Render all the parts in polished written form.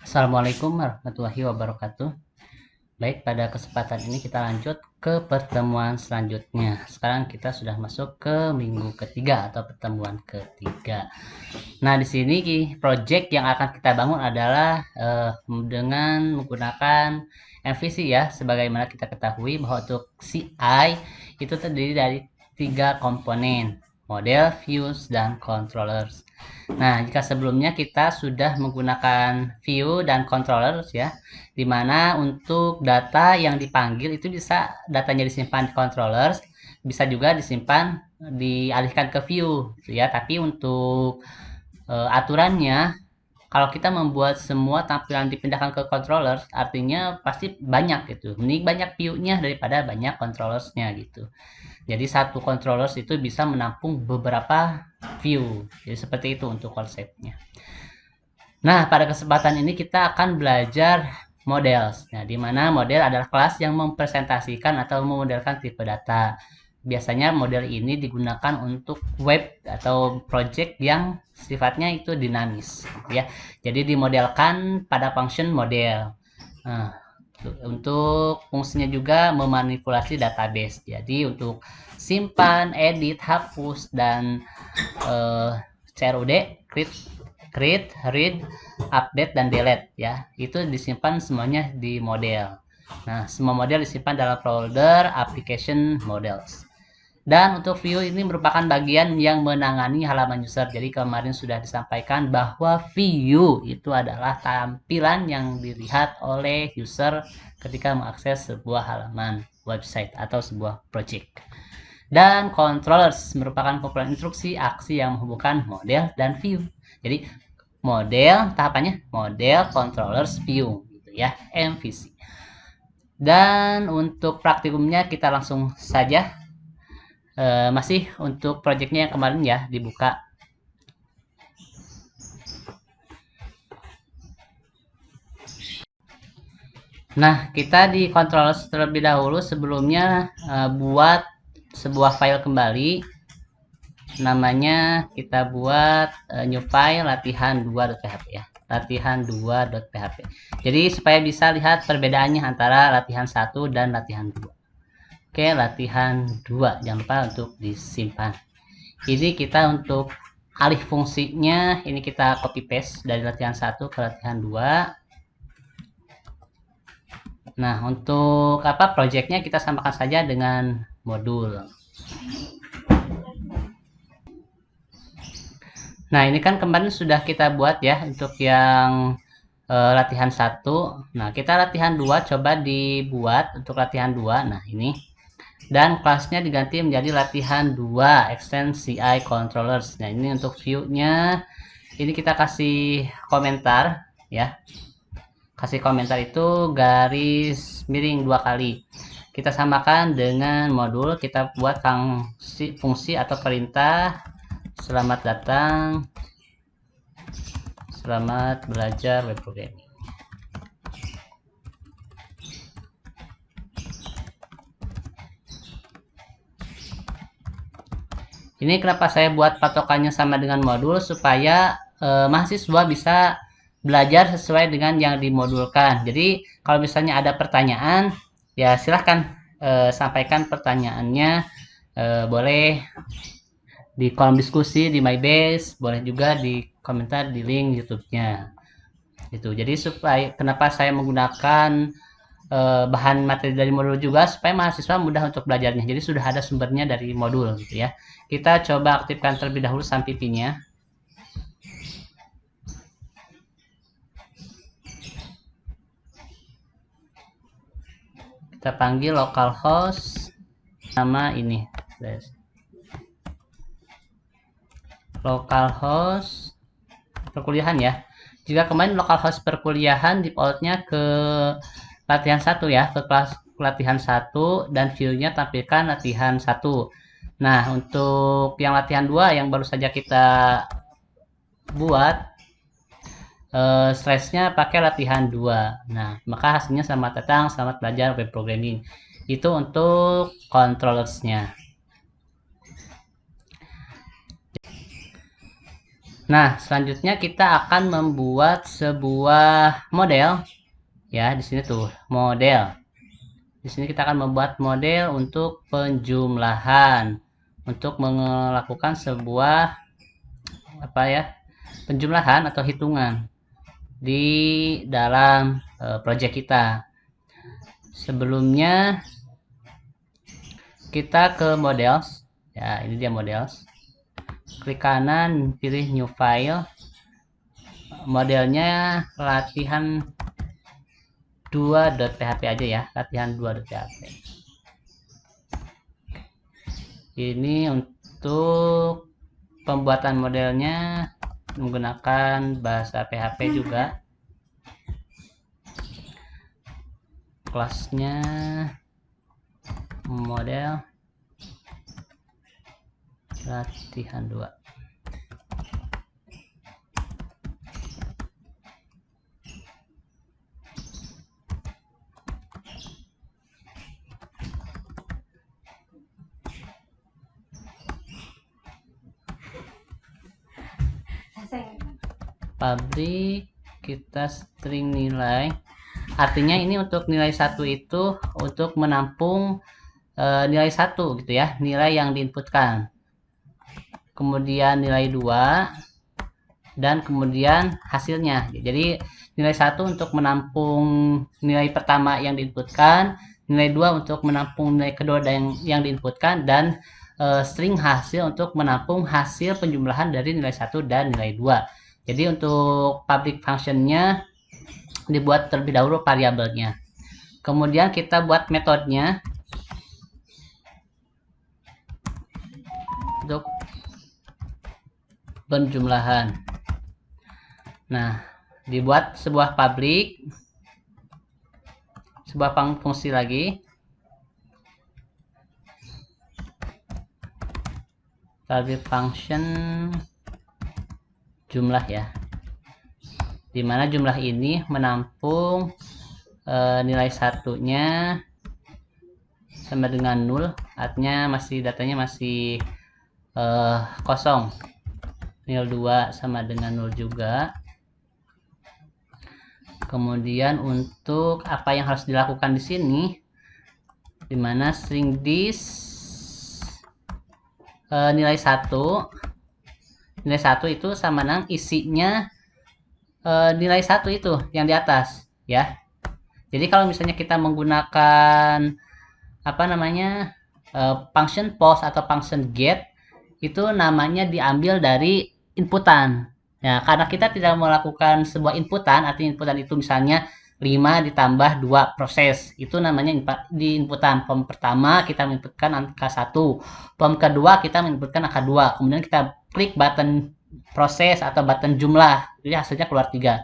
Assalamualaikum warahmatullahi wabarakatuh. Baik, pada kesempatan ini kita lanjut ke pertemuan selanjutnya. Sekarang kita sudah masuk ke minggu ketiga atau pertemuan ketiga. Nah, di sini project yang akan kita bangun adalah dengan menggunakan MVC ya. Sebagaimana kita ketahui bahwa untuk CI itu terdiri dari 3 komponen, model, views, dan controllers. Nah, jika sebelumnya kita sudah menggunakan view dan controllers ya, dimana untuk data yang dipanggil itu bisa datanya disimpan di controllers, bisa juga disimpan dialihkan ke view gitu ya. Tapi untuk aturannya kalau kita membuat semua tampilan dipindahkan ke controllers, artinya pasti banyak gitu. Mending banyak view-nya daripada banyak controllers-nya gitu. Jadi satu controllers itu bisa menampung beberapa view. Jadi seperti itu untuk konsepnya. Nah, pada kesempatan ini kita akan belajar models. Nah, di mana model adalah kelas yang mempresentasikan atau memodelkan tipe data. Biasanya model ini digunakan untuk web atau project yang sifatnya itu dinamis, ya. Jadi dimodelkan pada function model. Nah, untuk fungsinya juga memanipulasi database. Jadi untuk simpan, edit, hapus, dan CRUD, create, read, update, dan delete ya. Itu disimpan semuanya di model. Nah, semua model disimpan dalam folder application models. Dan untuk view ini merupakan bagian yang menangani halaman user. Jadi kemarin sudah disampaikan bahwa view itu adalah tampilan yang dilihat oleh user ketika mengakses sebuah halaman website atau sebuah project. Dan controllers merupakan komponen instruksi aksi yang menghubungkan model dan view. Jadi model tahapannya model, controllers, view gitu ya, MVC. Dan untuk praktikumnya kita langsung saja. Masih untuk projectnya yang kemarin ya dibuka. Nah, kita di controller terlebih dahulu sebelumnya buat sebuah file kembali. Namanya kita buat new file latihan2.php ya. Latihan2.php. Jadi supaya bisa lihat perbedaannya antara latihan 1 dan latihan 2. Oke, latihan 2 jangan lupa untuk disimpan. Ini kita untuk alih fungsinya, ini kita copy paste dari latihan 1 ke latihan 2. Nah, untuk projectnya kita samakan saja dengan modul. Nah, ini kan kemarin sudah kita buat ya untuk yang latihan 1. Nah, kita latihan 2 coba dibuat untuk latihan 2. Nah, ini. Dan kelasnya diganti menjadi latihan 2 extend CI controllers. Nah, ini untuk view-nya ini kita kasih komentar ya. Kasih komentar itu garis miring 2 kali. Kita samakan dengan modul, kita buat fungsi atau perintah selamat datang, selamat belajar web programming. Ini kenapa saya buat patokannya sama dengan modul, supaya mahasiswa bisa belajar sesuai dengan yang dimodulkan. Jadi kalau misalnya ada pertanyaan, ya silahkan sampaikan pertanyaannya. Boleh di kolom diskusi di MyBase, boleh juga di komentar di link YouTube-nya. Gitu. Jadi supaya kenapa saya menggunakan bahan materi dari modul juga supaya mahasiswa mudah untuk belajarnya. Jadi sudah ada sumbernya dari modul gitu ya. Kita coba aktifkan terlebih dahulu SAMPP-nya. Kita panggil localhost nama ini. Localhost perkuliahan ya. Jika kemarin localhost perkuliahan defaultnya ke latihan 1 ya, ke kelas latihan 1 dan view-nya tampilkan latihan 1. Nah, untuk yang latihan 2 yang baru saja kita buat slash-nya pakai latihan 2. Nah, maka hasilnya selamat datang, selamat belajar web programming. Itu untuk controllers-nya. Nah, selanjutnya kita akan membuat sebuah model. Ya, di sini tuh model. Di sini kita akan membuat model untuk penjumlahan, untuk melakukan sebuah apa ya, penjumlahan atau hitungan di dalam project kita. Sebelumnya kita ke models. Ya, ini dia models. Klik kanan, pilih new file. Modelnya latihan 2.php aja ya, latihan 2.php. Ini untuk pembuatan modelnya menggunakan bahasa PHP juga. Kelasnya model latihan 2. Public, kita string nilai, artinya ini untuk nilai 1 itu untuk menampung nilai 1 gitu ya, nilai yang diinputkan, kemudian nilai 2, dan kemudian hasilnya. Jadi nilai 1 untuk menampung nilai pertama yang diinputkan, nilai 2 untuk menampung nilai kedua yang diinputkan, dan string hasil untuk menampung hasil penjumlahan dari nilai 1 dan nilai 2. Jadi untuk public functionnya dibuat terlebih dahulu variabelnya. Kemudian kita buat metodenya untuk penjumlahan. Nah, dibuat sebuah public, sebuah fungsi lagi. Public function jumlah ya, dimana jumlah ini menampung nilai satunya sama dengan 0, artinya masih datanya masih kosong. Nilai 2 sama dengan 0 juga. Kemudian untuk apa yang harus dilakukan di sini, dimana string this nilai 1 itu sama dengan isinya nilai 1 itu yang di atas ya. Jadi kalau misalnya kita menggunakan apa namanya function post atau function get, itu namanya diambil dari inputan ya, karena kita tidak melakukan sebuah inputan. Artinya inputan itu misalnya 5 ditambah 2 proses, itu namanya di inputan. Form pertama kita menginputkan angka 1, form kedua kita menginputkan angka 2, kemudian kita klik button proses atau button jumlah, jadi hasilnya keluar 3.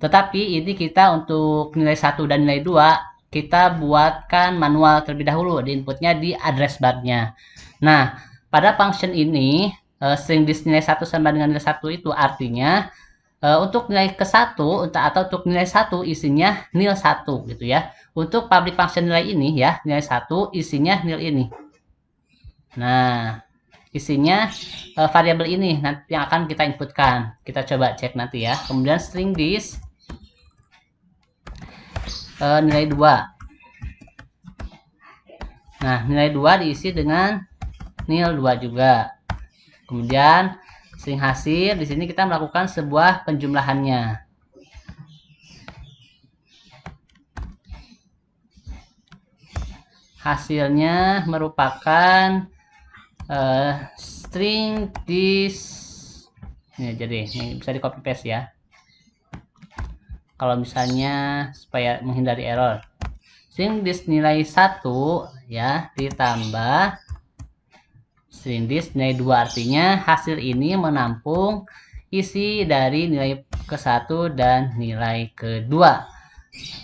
Tetapi ini kita untuk nilai 1 dan nilai 2 kita buatkan manual terlebih dahulu, di inputnya di address barnya. Nah, pada function ini string this nilai 1 sama dengan nilai 1 itu artinya untuk nilai ke 1 atau untuk nilai 1 isinya nil 1 gitu ya. Untuk public function nilai ini ya, nilai 1 isinya nil ini. Nah, isinya variabel ini nanti yang akan kita inputkan. Kita coba cek nanti ya. Kemudian string this nilai 2. Nah, nilai 2 diisi dengan nil 2 juga. Kemudian string hasil, di sini kita melakukan sebuah penjumlahannya. Hasilnya merupakan string this. Ini jadi ini bisa di copy paste ya. Kalau misalnya supaya menghindari error, string this nilai 1 ya ditambah string this nilai 2, artinya hasil ini menampung isi dari nilai ke-1 dan nilai kedua.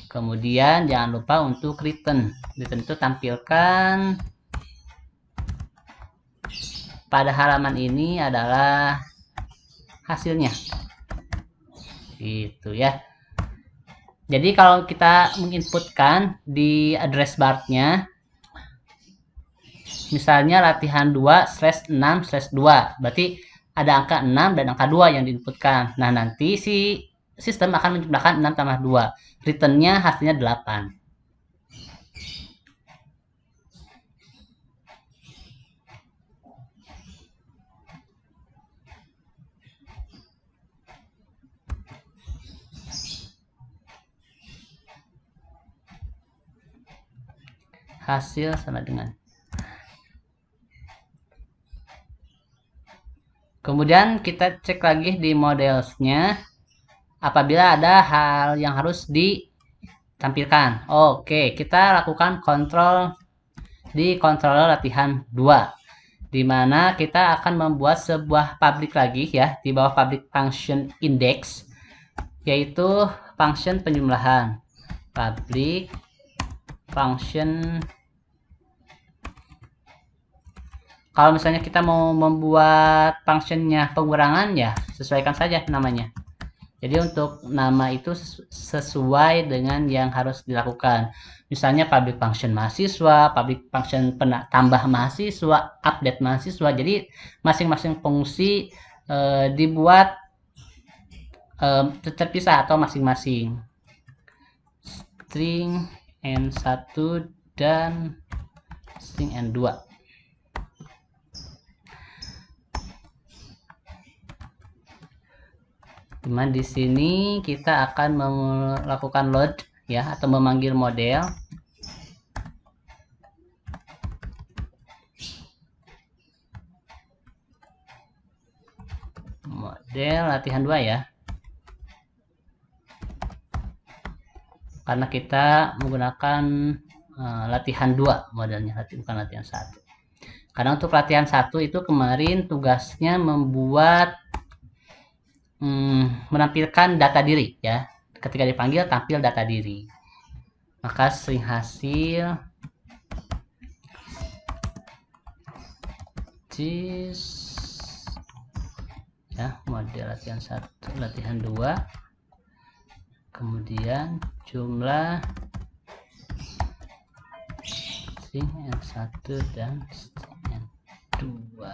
Kemudian jangan lupa untuk return. Return itu tampilkan pada halaman ini adalah hasilnya. Gitu ya. Jadi kalau kita menginputkan di address bar-nya, misalnya latihan 2/6/2, berarti ada angka 6 dan angka 2 yang diinputkan. Nah, nanti si sistem akan menjumlahkan 6 tambah 2. Returnnya hasilnya 8. Hasil sama dengan. Kemudian kita cek lagi di modelsnya apabila ada hal yang harus ditampilkan. Oke, kita lakukan kontrol di controller latihan 2, di mana kita akan membuat sebuah public lagi ya di bawah public function index, yaitu function penjumlahan. Public function. Kalau misalnya kita mau membuat functionnya pengurangan, ya sesuaikan saja namanya. Jadi untuk nama itu sesuai dengan yang harus dilakukan. Misalnya public function mahasiswa, public function tambah mahasiswa, update mahasiswa. Jadi masing-masing fungsi dibuat terpisah atau masing-masing. String N1 dan string N2. Dimana di sini kita akan melakukan load ya atau memanggil model. Model latihan 2 ya. Karena kita menggunakan latihan 2 modelnya, bukan latihan 1. Karena untuk latihan 1 itu kemarin tugasnya membuat menampilkan data diri ya. Ketika dipanggil tampil data diri. Maka string hasil this ya, model latihan 1, latihan 2. Kemudian jumlah string N1 dan string N2.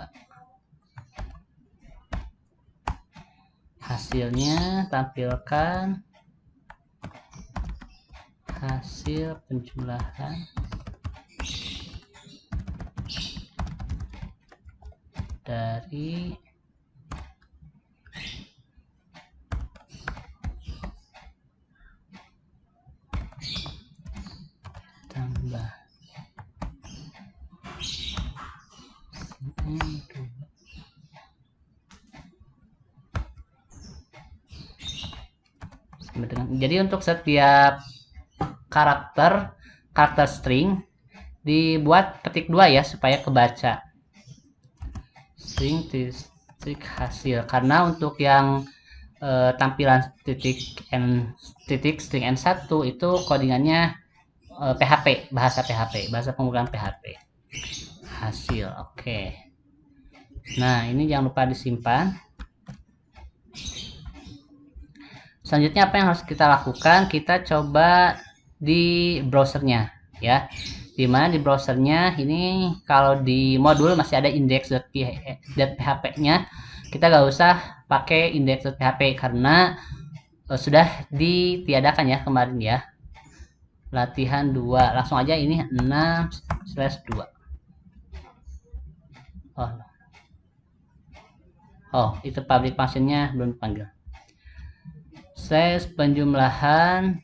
Hasilnya tampilkan hasil penjumlahan dari tambah jadi untuk setiap karakter string dibuat petik 2 ya supaya kebaca. String titik hasil, karena untuk yang tampilan titik string N1 itu codingannya PHP, bahasa pemrograman PHP. Hasil, oke. Nah, ini jangan lupa disimpan. Selanjutnya apa yang harus kita lakukan? Kita coba di browsernya ya. Dimana di browsernya ini kalau di modul masih ada index.php-nya, kita gak usah pakai index.php karena sudah ditiadakan ya kemarin ya. Latihan 2, langsung aja ini 6/2. Oh, itu public functionnya belum dipanggil. Size penjumlahan.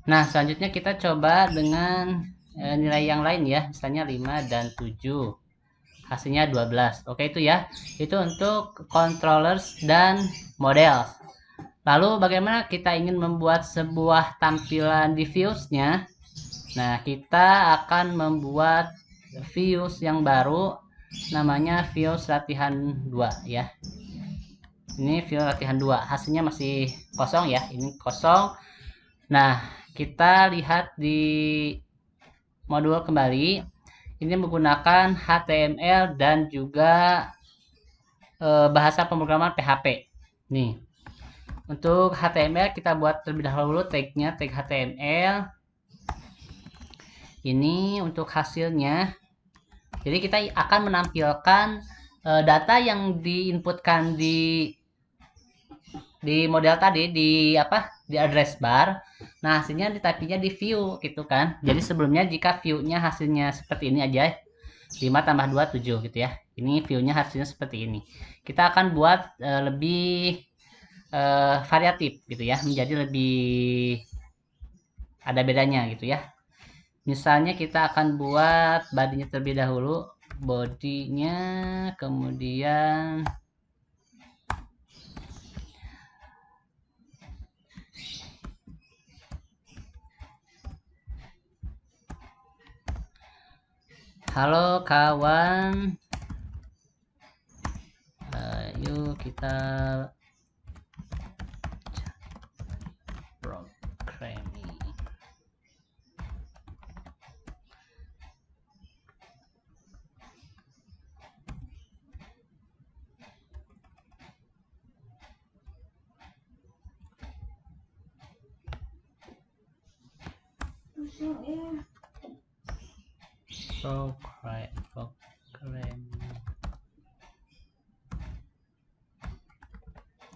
Nah, selanjutnya kita coba dengan nilai yang lain ya, misalnya 5 dan 7. Hasilnya 12. Oke, itu ya. Itu untuk controllers dan model. Lalu bagaimana kita ingin membuat sebuah tampilan di views-nya? Nah, kita akan membuat views yang baru namanya views latihan 2 ya. Ini view latihan 2, hasilnya masih kosong ya, ini kosong. Nah, kita lihat di modul kembali, ini menggunakan HTML dan juga bahasa pemrograman PHP. Nih, untuk HTML kita buat terlebih dahulu tagnya, tag HTML. Ini untuk hasilnya, jadi kita akan menampilkan data yang diinputkan di model tadi di apa di address bar. Nah, hasilnya ditapinya di view gitu kan. Jadi sebelumnya jika view-nya hasilnya seperti ini aja, 5 tambah 2 7 gitu ya. Ini view-nya hasilnya seperti ini. Kita akan buat lebih variatif gitu ya, menjadi lebih ada bedanya gitu ya. Misalnya kita akan buat bodinya terlebih dahulu, bodinya kemudian halo kawan, yuk kita programming. Programming.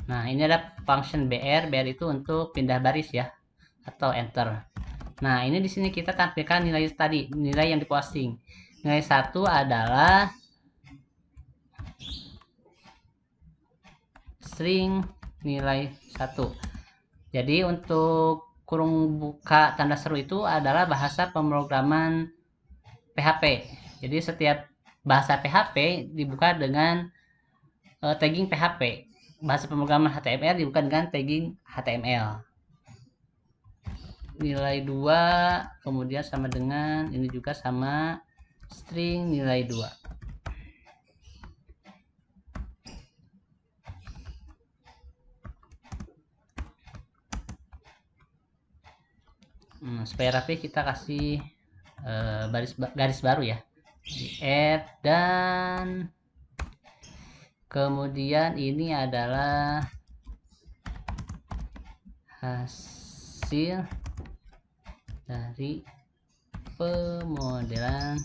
Nah, ini ada function BR. BR itu untuk pindah baris ya, atau enter. Nah, ini di sini kita tampilkan nilai tadi, nilai yang diposting. Nilai 1 adalah string nilai 1. Jadi untuk kurung buka tanda seru itu adalah bahasa pemrograman PHP. Jadi setiap bahasa PHP dibuka dengan tagging PHP. Bahasa pemrograman HTML dibuka dengan tagging HTML. Nilai 2 kemudian sama dengan ini juga sama string nilai 2. Supaya rapi kita kasih garis baru ya, di add, dan kemudian ini adalah hasil dari pemodelan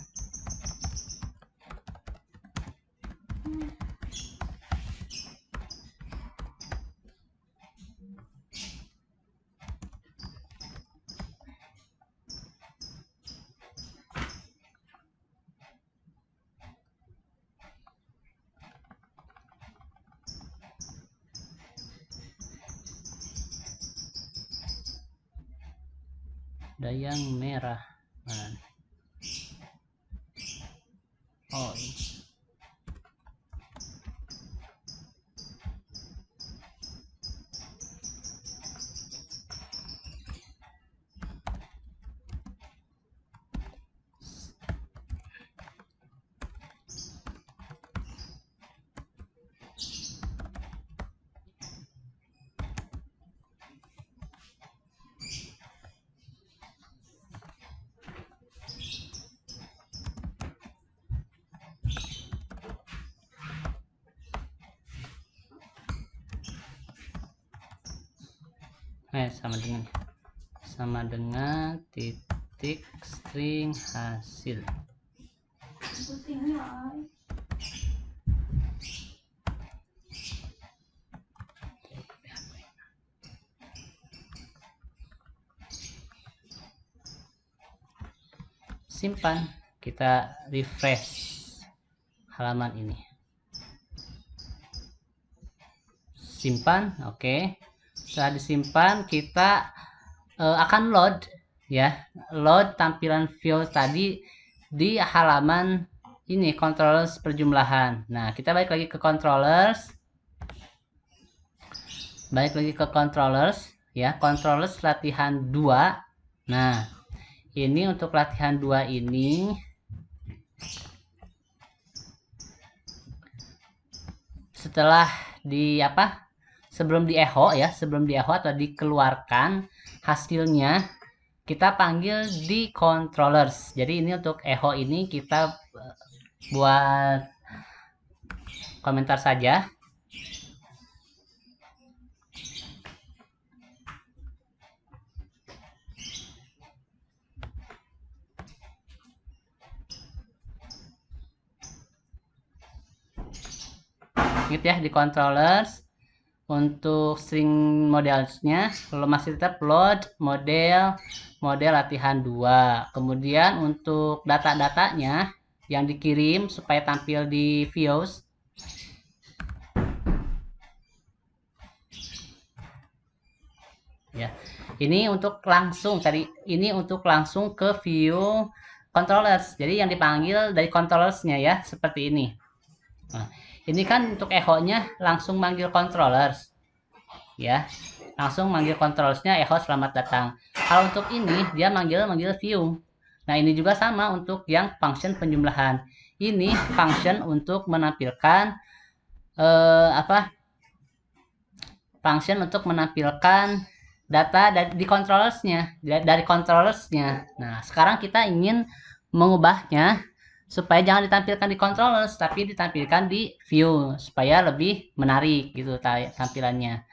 dayang merah. Oh, ini. Sama dengan titik string hasil. Simpan, kita refresh halaman ini. Simpan, oke. Setelah disimpan, kita akan load ya, load tampilan view tadi di halaman ini controllers perjumlahan. Nah, kita balik lagi ke controllers. Ya, controllers latihan 2. Nah, ini untuk latihan 2 ini setelah di apa? Sebelum di echo ya, sebelum di echo atau dikeluarkan hasilnya kita panggil di controllers. Jadi ini untuk echo ini kita buat komentar saja. gitu ya, di controllers. Untuk string modelsnya masih tetap load model latihan 2. Kemudian untuk data-datanya yang dikirim supaya tampil di views, ya, ini untuk langsung ke view controllers. Jadi yang dipanggil dari controllersnya ya, seperti ini. Nah, ini kan untuk echo-nya langsung manggil controllers, ya, langsung manggil controllersnya echo selamat datang. Kalau untuk ini dia manggil view. Nah, ini juga sama untuk yang function penjumlahan. Ini function untuk menampilkan function untuk menampilkan data di controllersnya, dari controllersnya. Nah, sekarang kita ingin mengubahnya supaya jangan ditampilkan di controllers, tapi ditampilkan di view supaya lebih menarik gitu tampilannya.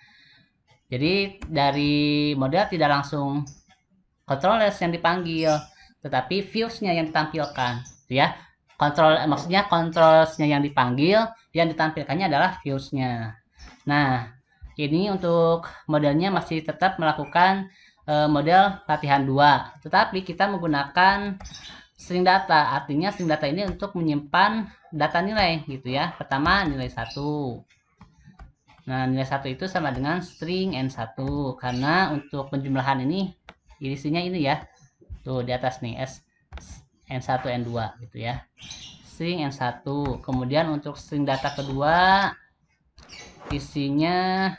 Jadi dari model tidak langsung controllers yang dipanggil, tetapi viewsnya yang ditampilkan, ya. Maksudnya controllersnya yang dipanggil, yang ditampilkannya adalah viewsnya. Nah, ini untuk modelnya masih tetap melakukan model latihan 2, tetapi kita menggunakan string data. Artinya string data ini untuk menyimpan data nilai gitu ya. Pertama nilai 1. Nah, nilai 1 itu sama dengan string n1, karena untuk penjumlahan ini isinya ini ya. Tuh di atas nih n1 n2 gitu ya. String n1. Kemudian untuk string data kedua isinya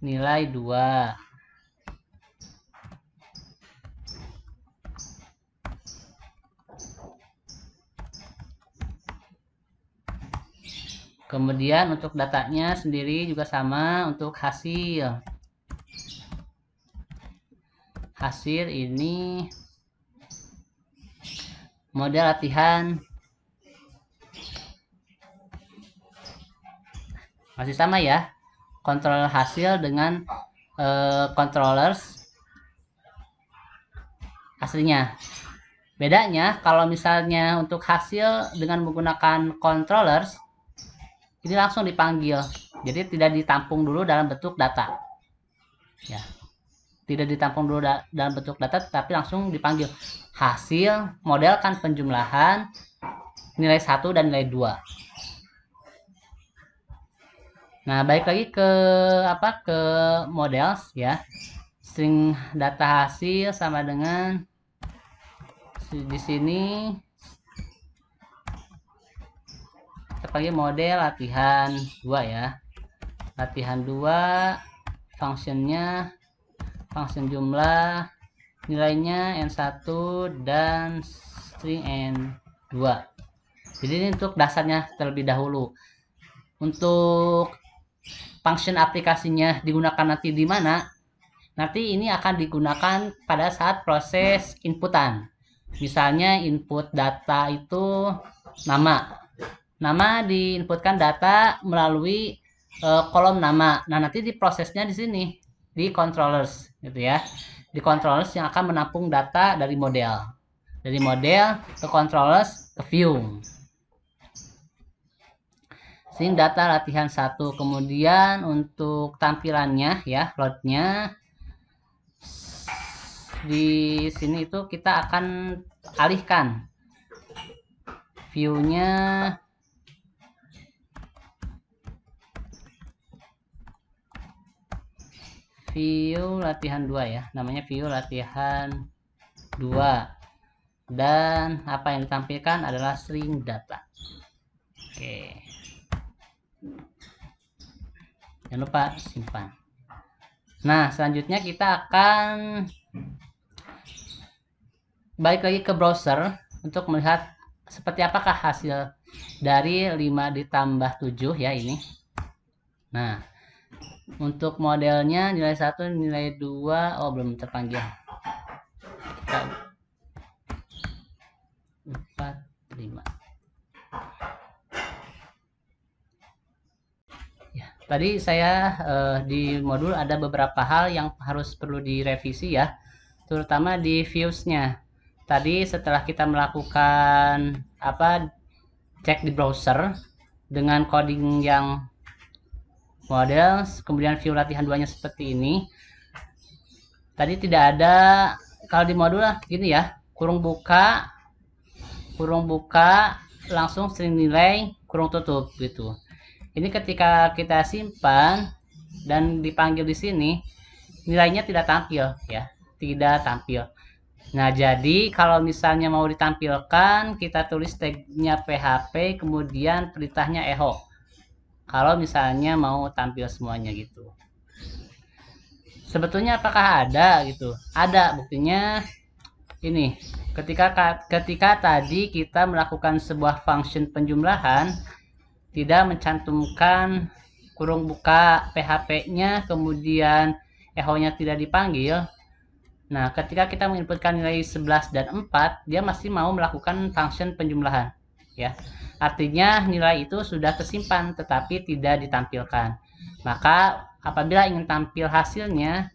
nilai 2. Kemudian untuk datanya sendiri juga sama untuk hasil. Hasil ini model latihan masih sama ya. Controller hasil dengan controllers aslinya. Bedanya kalau misalnya untuk hasil dengan menggunakan controllers ini langsung dipanggil, jadi tidak ditampung dulu dalam bentuk data, ya, tidak ditampung dulu dalam bentuk data, tapi langsung dipanggil. Hasil model kan penjumlahan nilai 1 dan nilai 2. Nah, balik lagi ke ke models ya. String data hasil sama dengan di sini kita panggil model latihan 2 ya. Latihan 2, functionnya function jumlah, nilainya n1 dan string n2. Jadi ini untuk dasarnya terlebih dahulu. Untuk function aplikasinya digunakan nanti di mana? Nanti ini akan digunakan pada saat proses inputan. Misalnya input data itu nama. Nama diinputkan data melalui kolom nama. Nah, nanti diprosesnya di sini di controllers gitu ya. Di controllers yang akan menampung data dari model. Dari model ke controllers ke view. String data latihan 1. Kemudian untuk tampilannya ya, loadnya di sini itu kita akan alihkan view-nya view latihan 2 ya, namanya view latihan 2, dan apa yang ditampilkan adalah string data. Oke, jangan lupa simpan. Nah, selanjutnya kita akan balik lagi ke browser untuk melihat seperti apakah hasil dari 5 ditambah 7 ya ini. Nah, untuk modelnya nilai 1, nilai 2, oh belum terpanggil. Kita 4, 5. Ya, tadi saya di modul ada beberapa hal yang perlu direvisi ya, terutama di views-nya. Tadi setelah kita melakukan cek di browser dengan coding yang model, kemudian view latihan 2-nya seperti ini. Tadi tidak ada, kalau di modul lah gini ya, kurung buka langsung string nilai kurung tutup gitu. Ini ketika kita simpan dan dipanggil di sini, nilainya tidak tampil ya, tidak tampil. Nah, jadi kalau misalnya mau ditampilkan, kita tulis tagnya PHP, kemudian perintahnya echo. Kalau misalnya mau tampil semuanya gitu. Sebetulnya apakah ada gitu? Ada, buktinya ini. Ketika tadi kita melakukan sebuah function penjumlahan, tidak mencantumkan kurung buka PHP-nya, kemudian echo-nya tidak dipanggil. Nah, ketika kita menginputkan nilai 11 dan 4, dia masih mau melakukan function penjumlahan. Ya. Artinya nilai itu sudah tersimpan tetapi tidak ditampilkan. Maka apabila ingin tampil hasilnya,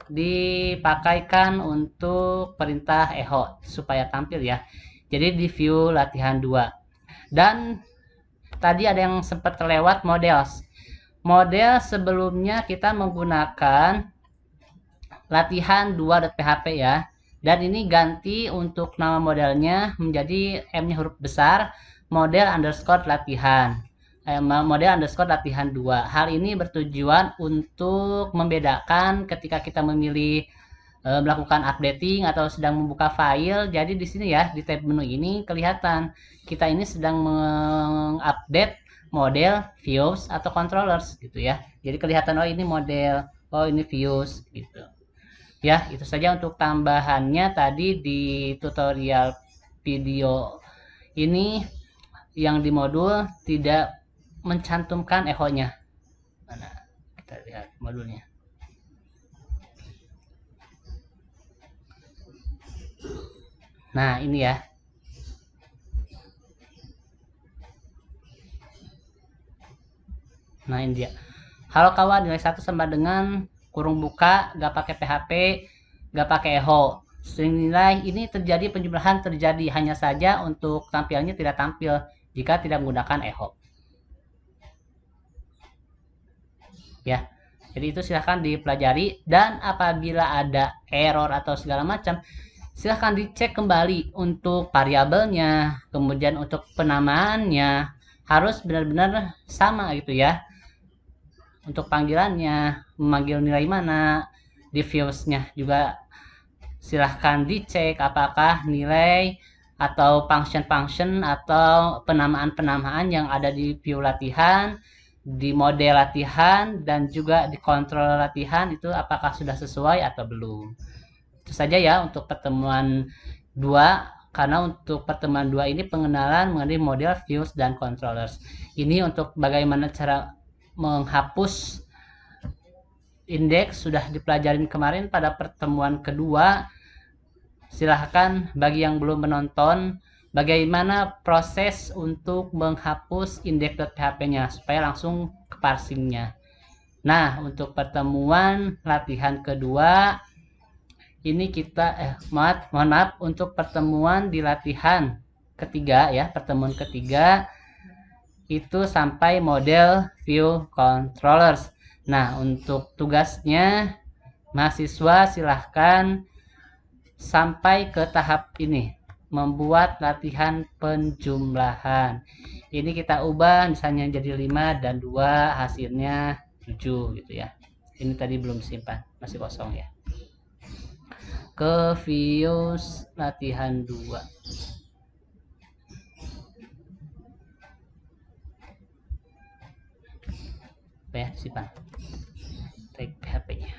dipakaikan untuk perintah echo supaya tampil ya. Jadi di view latihan 2. Dan tadi ada yang sempat terlewat models. Model sebelumnya kita menggunakan latihan 2.php ya. Dan ini ganti untuk nama modelnya menjadi M-nya huruf besar, model underscore latihan. Model underscore latihan 2. Hal ini bertujuan untuk membedakan ketika kita memilih melakukan updating atau sedang membuka file. Jadi di sini ya, di tab menu ini kelihatan kita ini sedang mengupdate model, views atau controllers gitu ya. Jadi kelihatan oh ini model, oh ini views gitu. Ya, itu saja untuk tambahannya tadi di tutorial video ini yang di modul tidak mencantumkan echo-nya. Mana? Kita lihat modulnya. Nah, ini ya. Nah, ini dia. Halo kawan, nilai 1 sama dengan kurung buka, gak pakai PHP, gak pakai echo. String nilai ini terjadi penjumlahan terjadi, hanya saja untuk tampilnya tidak tampil jika tidak menggunakan echo. Ya, jadi itu silahkan dipelajari, dan apabila ada error atau segala macam, silahkan dicek kembali untuk variabelnya, kemudian untuk penamaannya harus benar-benar sama gitu ya. Untuk panggilannya, memanggil nilai mana, di viewsnya juga silahkan dicek apakah nilai atau function-function atau penamaan-penamaan yang ada di view latihan, di model latihan, dan juga di kontrol latihan itu apakah sudah sesuai atau belum. Itu saja ya untuk pertemuan 2, karena untuk pertemuan 2 ini pengenalan mengenai model, views, dan controllers. Ini untuk bagaimana cara menghapus indeks sudah dipelajarin kemarin pada pertemuan kedua. Silahkan bagi yang belum menonton bagaimana proses untuk menghapus indeks.php-nya supaya langsung ke parsingnya. Nah, untuk pertemuan latihan kedua ini kita mohon maaf untuk pertemuan di latihan ketiga ya, pertemuan ketiga itu sampai model view controllers. Nah, untuk tugasnya mahasiswa silahkan sampai ke tahap ini, membuat latihan penjumlahan. Ini kita ubah misalnya jadi 5 dan 2 hasilnya 7 gitu ya. Ini tadi belum disimpan, masih kosong ya. Ke views latihan 2. Apa ya, simpan tag PHP-nya.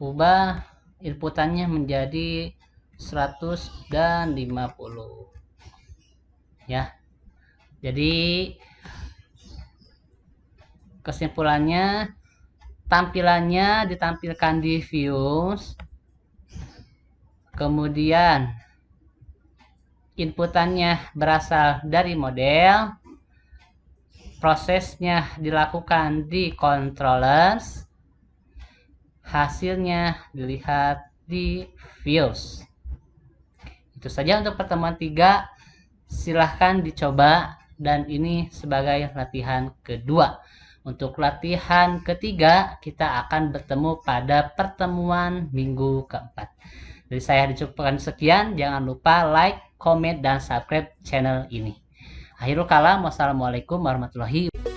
Ubah inputannya menjadi 100 dan 50 ya. Jadi kesimpulannya, tampilannya ditampilkan di views, kemudian inputannya berasal dari model, prosesnya dilakukan di controllers, hasilnya dilihat di views. Itu saja untuk pertemuan 3. Silahkan dicoba, dan ini sebagai latihan kedua. Untuk latihan ketiga kita akan bertemu pada pertemuan minggu keempat. Dari saya dicukupkan sekian. Jangan lupa like, comment, dan subscribe channel ini. Akhirul kalam, wassalamualaikum warahmatullahi wabarakatuh.